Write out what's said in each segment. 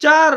4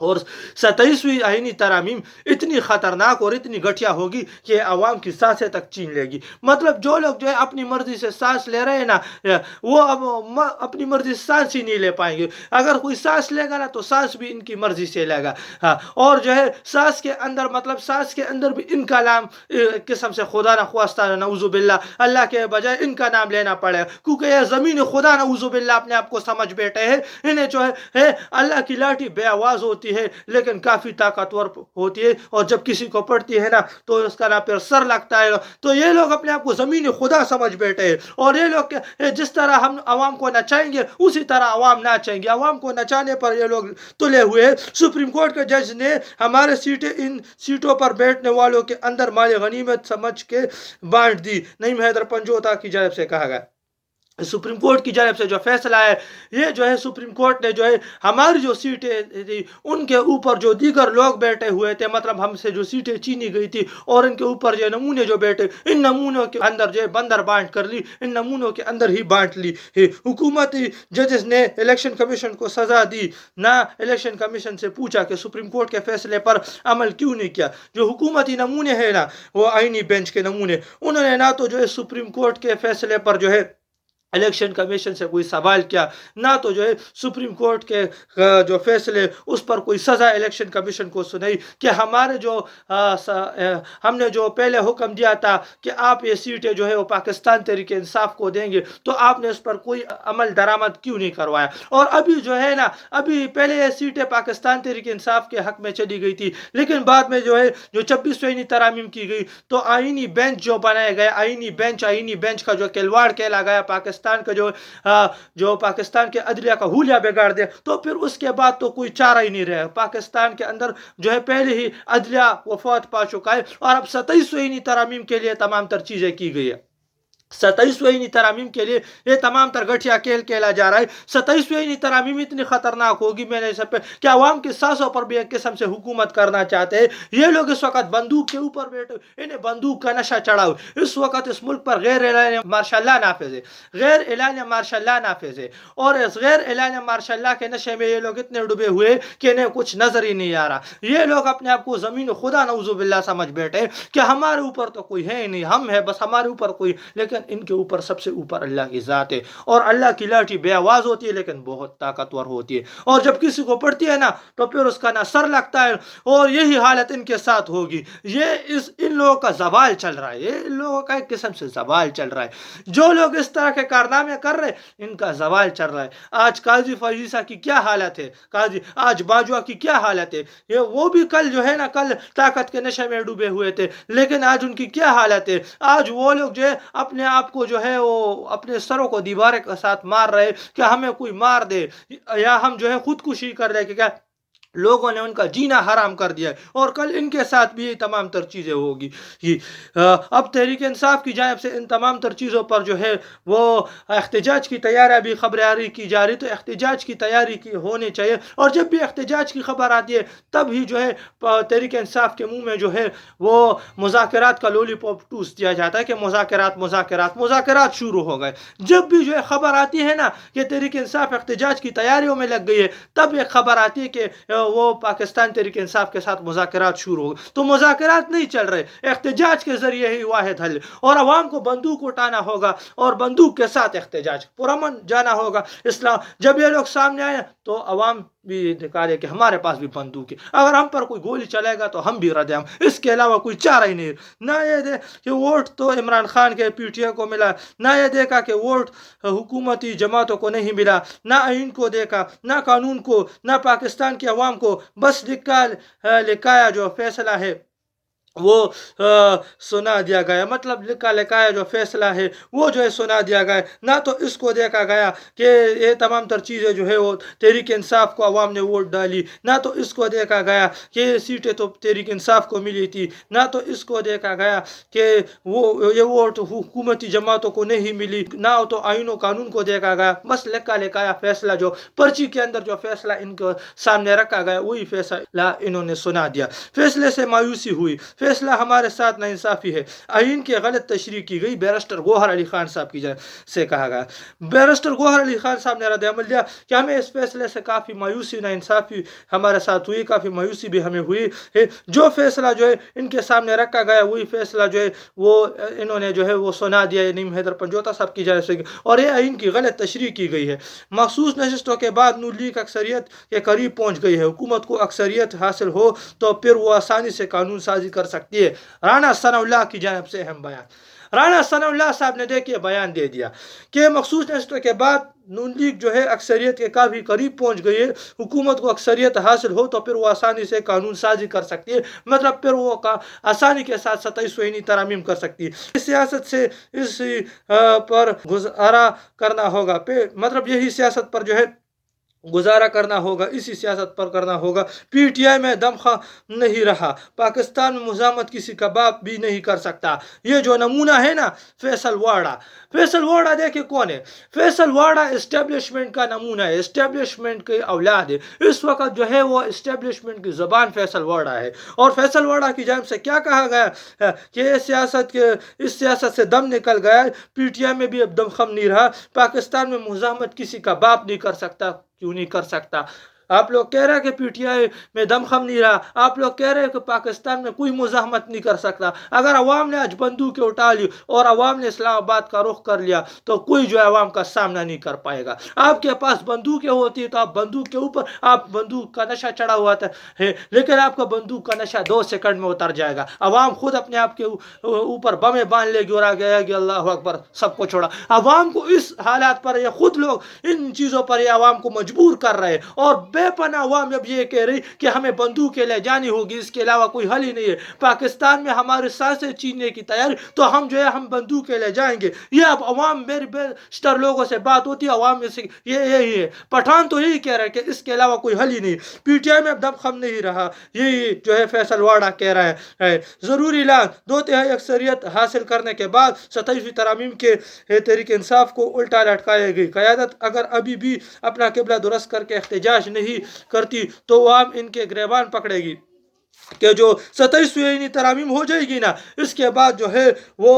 اور 27ویں آئینی ترامیم اتنی خطرناک اور اتنی گھٹیا ہوگی کہ عوام کی سانسیں تک چھین لے گی. مطلب جو لوگ جو ہے اپنی مرضی سے سانس لے رہے ہیں نا وہ اب اپنی مرضی سے سانس ہی نہیں لے پائیں گے. اگر کوئی سانس لے گا نا تو سانس بھی ان کی مرضی سے لے گا. ہاں اور جو ہے سانس کے اندر مطلب سانس کے اندر بھی ان کا نام قسم سے خدا نخواستہ نعوذ باللہ اللہ کے بجائے ان کا نام لینا پڑے کیونکہ یہ زمین خدا نعوذ باللہ اپنے آپ کو سمجھ بیٹھے ہیں. انہیں جو ہے اللہ کی لاٹھی بے آواز ہوتی ہے لیکن کافی طاقتور ہوتی ہے اور جب کسی کو پڑتی ہے نا تو اس کا نا پھر سر لگتا ہے. تو یہ لوگ اپنے آپ کو زمین خدا سمجھ بیٹھے ہیں اور یہ لوگ جس طرح ہم عوام کو نچائیں گے اسی طرح عوام ناچیں گے. عوام کو نچانے پر یہ لوگ تلے ہوئے. سپریم کورٹ کے جج نے ہمارے سیٹیں ان سیٹوں پر بیٹھنے والوں کے اندر مال غنیمت سمجھ کے بانٹ دی. نعیم حیدر پنجوتا کی جانب سے کہا گیا. سپریم کورٹ کی جانب سے جو فیصلہ ہے یہ جو ہے سپریم کورٹ نے جو ہے ہماری جو سیٹیں تھی ان کے اوپر جو دیگر لوگ بیٹھے ہوئے تھے مطلب ہم سے جو سیٹیں چھینی گئی تھی اور ان کے اوپر جو نمونے جو بیٹھے ان نمونوں کے اندر جو ہے بندر بانٹ کر لی. ان نمونوں کے اندر ہی بانٹ لی. حکومتی ججز نے الیکشن کمیشن کو سزا دی. نہ الیکشن کمیشن سے پوچھا کہ سپریم کورٹ کے فیصلے پر عمل کیوں نہیں کیا. جو حکومتی نمونے ہیں نا وہ آئینی بینچ کے نمونے انہوں نے نہ تو جو ہے سپریم کورٹ کے فیصلے پر جو ہے الیکشن کمیشن سے کوئی سوال کیا نہ تو جو ہے سپریم کورٹ کے جو فیصلے اس پر کوئی سزا الیکشن کمیشن کو سنائی کہ ہمارے جو ہم نے جو پہلے حکم دیا تھا کہ آپ یہ سیٹیں جو ہے وہ پاکستان تحریک انصاف کو دیں گے تو آپ نے اس پر کوئی عمل درآمد کیوں نہیں کروایا. اور ابھی جو ہے نا ابھی پہلے یہ سیٹیں پاکستان تحریک انصاف کے حق میں چلی گئی تھی لیکن بعد میں جو ہے جو 26ویں ترامیم کی گئی تو آئینی بینچ جو بنایا گیا آئینی بینچ کا جو کھلواڑ کھیلا گیا پاکستان کا جو پاکستان کے عدلیہ کا حلیہ بگاڑ دے تو پھر اس کے بعد تو کوئی چارہ ہی نہیں رہا. پاکستان کے اندر جو ہے پہلے ہی عدلیہ وفات پا چکا ہے اور اب 27ویں ترامیم کے لیے تمام تر چیزیں کی گئی ہے. 27ویں ترامیم کے لیے یہ تمام تر گٹھیا کھیل کھیلا جا رہا ہے. 27ویں ترامیم اتنی خطرناک ہوگی میں نے سب پہ کہ عوام کے سانسوں پر بھی ایک قسم سے حکومت کرنا چاہتے ہیں. یہ لوگ اس وقت بندوق کے اوپر بیٹھے انہیں بندوق کا نشہ چڑھا ہو. اس وقت اس ملک پر غیر اعلانیہ مارشل لا نافذ ہے. غیر اعلانیہ مارشل لا نافذ ہے اور اس غیر اعلانیہ مارشل لا کے نشے میں یہ لوگ اتنے ڈوبے ہوئے کہ انہیں کچھ نظر ہی نہیں آ رہا. یہ لوگ اپنے آپ کو زمین خدا نعوذ باللہ سمجھ بیٹھے کہ ہمارے اوپر تو کوئی ہے ہی نہیں ہم ہے بس ہمارے اوپر کوئی. لیکن ان کے اوپر سب سے اوپر اللہ کی ذات ہے اور اللہ کی لاٹھی بے آواز ہوتی ہے لیکن بہت طاقتور ہوتی ہے اور جب کسی کو پڑتی ہے نا تو پھر اس کا نہ سر لگتا ہے اور یہی حالت ان کے ساتھ ہوگی. یہ ان لوگوں کا زوال چل رہا ہے. یہ ان لوگوں کا ایک قسم سے زوال چل رہا ہے. جو لوگ اس طرح کے کارنامے کر رہے ان کا زوال چل رہا ہے. آج قاضی فیضیسا کی کیا حالت ہے آج باجوہ کی کیا حالت ہے. وہ بھی کل جو ہے نا کل طاقت کے نشے میں ڈوبے ہوئے تھے لیکن آج ان کی کیا حالت ہے. آج وہ لوگ جو ہے اپنے آپ کو جو ہے وہ اپنے سروں کو دیوارے کے ساتھ مار رہے کہ ہمیں کوئی مار دے یا ہم جو ہے خودکشی کر لیں کہ کیا لوگوں نے ان کا جینا حرام کر دیا ہے اور کل ان کے ساتھ بھی یہ تمام تر چیزیں ہوگی. اب تحریک انصاف کی جانب سے ان تمام تر چیزوں پر جو ہے وہ احتجاج کی تیاری بھی خبر آری کی جا رہی. تو احتجاج کی تیاری کی ہونی چاہیے اور جب بھی احتجاج کی خبر آتی ہے تب ہی جو ہے تحریک انصاف کے منہ میں جو ہے وہ مذاکرات کا لولی پاپ ٹوس دیا جاتا ہے کہ مذاکرات شروع ہو گئے. جب بھی جو ہے خبر آتی ہے نا کہ تحریک انصاف احتجاج کی تیاریوں میں لگ گئی ہے تب ایک خبر آتی ہے کہ وہ پاکستان تحریک انصاف کے ساتھ مذاکرات شروع ہو گئے. تو مذاکرات نہیں چل رہے احتجاج کے ذریعے ہی واحد حل اور عوام کو بندوق اٹھانا ہوگا اور بندوق کے ساتھ احتجاج پرامن جانا ہوگا. اسلام جب یہ لوگ سامنے آئے تو عوام بھی نکالے کہ ہمارے پاس بھی بندوق ہے اگر ہم پر کوئی گولی چلے گا تو ہم بھی رد عمل. اس کے علاوہ کوئی چارہ ہی نہیں. نہ یہ دے کہ ووٹ تو عمران خان کے پی ٹی آئی کو ملا نہ یہ دیکھا کہ ووٹ حکومتی جماعتوں کو نہیں ملا نہ آئین کو دیکھا نہ قانون کو نہ پاکستان کی عوام کو. بس لکھایا جو فیصلہ ہے وہ سنا دیا گیا. مطلب لکھایا جو فیصلہ ہے وہ جو ہے سنا دیا گیا. نہ تو اس کو دیکھا گیا کہ یہ تمام تر چیزیں جو ہے وہ تحریک انصاف کو عوام نے ووٹ ڈالی. نہ تو اس کو دیکھا گیا کہ یہ سیٹیں تو تحریک انصاف کو ملی تھی. نہ تو اس کو دیکھا گیا کہ یہ ووٹ حکومتی جماعتوں کو نہیں ملی. نہ تو آئین و قانون کو دیکھا گیا. بس لکھایا فیصلہ جو پرچی کے اندر جو فیصلہ ان کو سامنے رکھا گیا وہی فیصلہ انہوں نے سنا دیا. فیصلے سے مایوسی ہوئی. فیصلہ ہمارے ساتھ ناانصافی ہے۔ آئین کی غلط تشریح کی گئی، بیرسٹر گوہر علی خان صاحب کی جانب سے کہا گیا۔ بیرسٹر گوہر علی خان صاحب نے رد عمل دیا کہ ہمیں اس فیصلے سے کافی مایوسی، ناانصافی ہمارے ساتھ ہوئی، کافی مایوسی بھی ہمیں ہوئی ہے۔ جو فیصلہ جو ہے ان کے سامنے رکھا گیا وہی فیصلہ جو ہے وہ انہوں نے جو ہے وہ سنا دیا نعیم حیدر پنجوتا صاحب کی جانب سے، اور یہ آئین کی غلط تشریح کی گئی ہے۔ مخصوص نشستوں کے بعد نون لیگ اکثریت کے قریب پہنچ گئی ہے۔ حکومت کو اکثریت حاصل ہو تو پھر وہ آسانی سے قانون سازی کر سکتی ہے۔ رانا ثناء اللہ کی جانب سے اہم بیان۔ رانا ثناء اللہ صاحب نے دیکھیے بیان دے دیا کہ مخصوص نشستوں کے بعد نون لیگ جو ہے اکثریت کے کافی قریب پہنچ گئی ہے۔ حکومت کو اکثریت حاصل ہو تو پھر وہ آسانی سے قانون سازی کر سکتی ہے، مطلب پھر وہ آسانی کے ساتھ 27 آئینی ترامیم کر سکتی ہے۔ سیاست سے اس پر گزارا کرنا ہوگا، مطلب یہی سیاست پر جو ہے گزارا کرنا ہوگا، اسی سیاست پر کرنا ہوگا۔ پی ٹی آئی میں دمخواہ نہیں رہا، پاکستان میں مزاحمت کسی کا باپ بھی نہیں کر سکتا۔ یہ جو نمونہ ہے نا فیصل واڑہ، فیصل واڑہ دیکھیں کون ہے؟ فیصل واڑہ اسٹیبلشمنٹ کا نمونہ ہے، اسٹیبلشمنٹ کی اولاد ہے۔ اس وقت جو ہے وہ اسٹیبلشمنٹ کی زبان فیصل واڑہ ہے، اور فیصل واڑہ کی جانب سے کیا کہا گیا کہ اس سیاست سے دم نکل گیا، پی ٹی آئی میں بھی اب دم خم نہیں رہا، پاکستان میں مزاحمت کسی کا باپ نہیں کر سکتا۔ کیوں نہیں کر سکتا؟ آپ لوگ کہہ رہے ہیں کہ پی ٹی آئی میں دم خم نہیں رہا، آپ لوگ کہہ رہے ہیں کہ پاکستان میں کوئی مزاحمت نہیں کر سکتا۔ اگر عوام نے آج بندوقیں اٹھا لی اور عوام نے اسلام آباد کا رخ کر لیا تو کوئی جو عوام کا سامنا نہیں کر پائے گا۔ آپ کے پاس بندوقیں ہوتی تو آپ بندوق کے اوپر، آپ بندوق کا نشہ چڑھا ہوا ہے، لیکن آپ کا بندوق کا نشہ 2 سیکنڈ میں اتر جائے گا۔ عوام خود اپنے آپ کے اوپر بمیں باندھ لے گی اور آگے آئے گی، اللہ اکبر، سب کو چھوڑا۔ عوام کو اس حالات پر یہ خود لوگ ان چیزوں پر یہ عوام کو مجبور کر رہے ہیں، اور بے پناہ عوام اب یہ کہہ رہی کہ ہمیں بندوقیں لے جانی ہوگی، اس کے علاوہ کوئی حل ہی نہیں ہے۔ پاکستان میں ہماری سانسیں چھیننے کی تیاری، تو ہم جو ہے ہم بندوقیں لے جائیں گے۔ یہ اب عوام میری بیشتر لوگوں سے بات ہوتی ہے، عوام میں سے یہی ہے۔ پٹھان تو یہی کہہ رہے ہیں کہ اس کے علاوہ کوئی حل ہی نہیں، پی ٹی آئی میں اب دم خم نہیں رہا، یہی جو ہے فیصل واڑہ کہہ رہا ہے۔ ضروری اعلان، 2/3 اکثریت حاصل کرنے کے بعد 27ویں ترامیم کے تحریک انصاف کو الٹا لٹکائے گی۔ قیادت اگر ابھی بھی اپنا قبلہ درست کر کے احتجاج نہیں کرتی تو عوام ان کے گریبان پکڑے گی کہ جو 27ویں آئینی ترامیم ہو جائے گی نا، اس کے بعد جو ہے وہ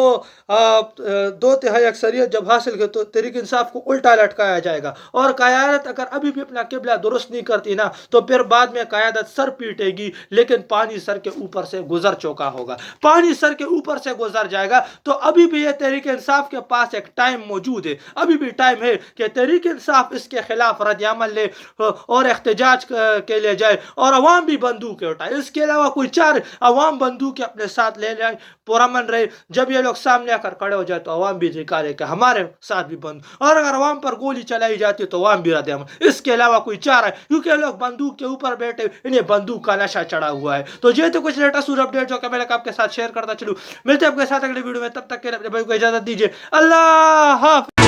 2/3 اکثریت جب حاصل کی تو تحریک انصاف کو الٹا لٹکایا جائے گا، اور قیادت اگر ابھی بھی اپنا قبلہ درست نہیں کرتی نا تو پھر بعد میں قیادت سر پیٹے گی، لیکن پانی سر کے اوپر سے گزر چکا ہوگا، پانی سر کے اوپر سے گزر جائے گا۔ تو ابھی بھی یہ تحریک انصاف کے پاس ایک ٹائم موجود ہے، ابھی بھی ٹائم ہے کہ تحریک انصاف اس کے خلاف رد عمل لے اور احتجاج کے لے جائے، اور عوام بھی بندوقیں اٹھائے۔ اس کے علاوہ کوئی چار عوام بندوقیں اپنے ساتھ لے جائے، پرامن رہے۔ جب یہ لوگ سامنے آ کر کھڑے ہو جائے تو عوام بھی نکالے کہ ہمارے ساتھ بھی بند، اور اگر عوام پر گولی چلائی جاتی تو عوام بھی رد عمل۔ اس کے علاوہ کوئی چارہ ہے، کیونکہ لوگ بندوق کے اوپر بیٹھے، انہیں بندوق کا نشہ چڑھا ہوا ہے۔ تو یہ تو کچھ لیٹسٹ اپڈیٹ جو کہ میں آپ کے ساتھ شیئر کرتا چلوں۔ ملتے ہیں آپ کے ساتھ اگلے ویڈیو میں، تب تک کے لیے اپنے بھائی کو اجازت دیجیے، اللہ حافظ۔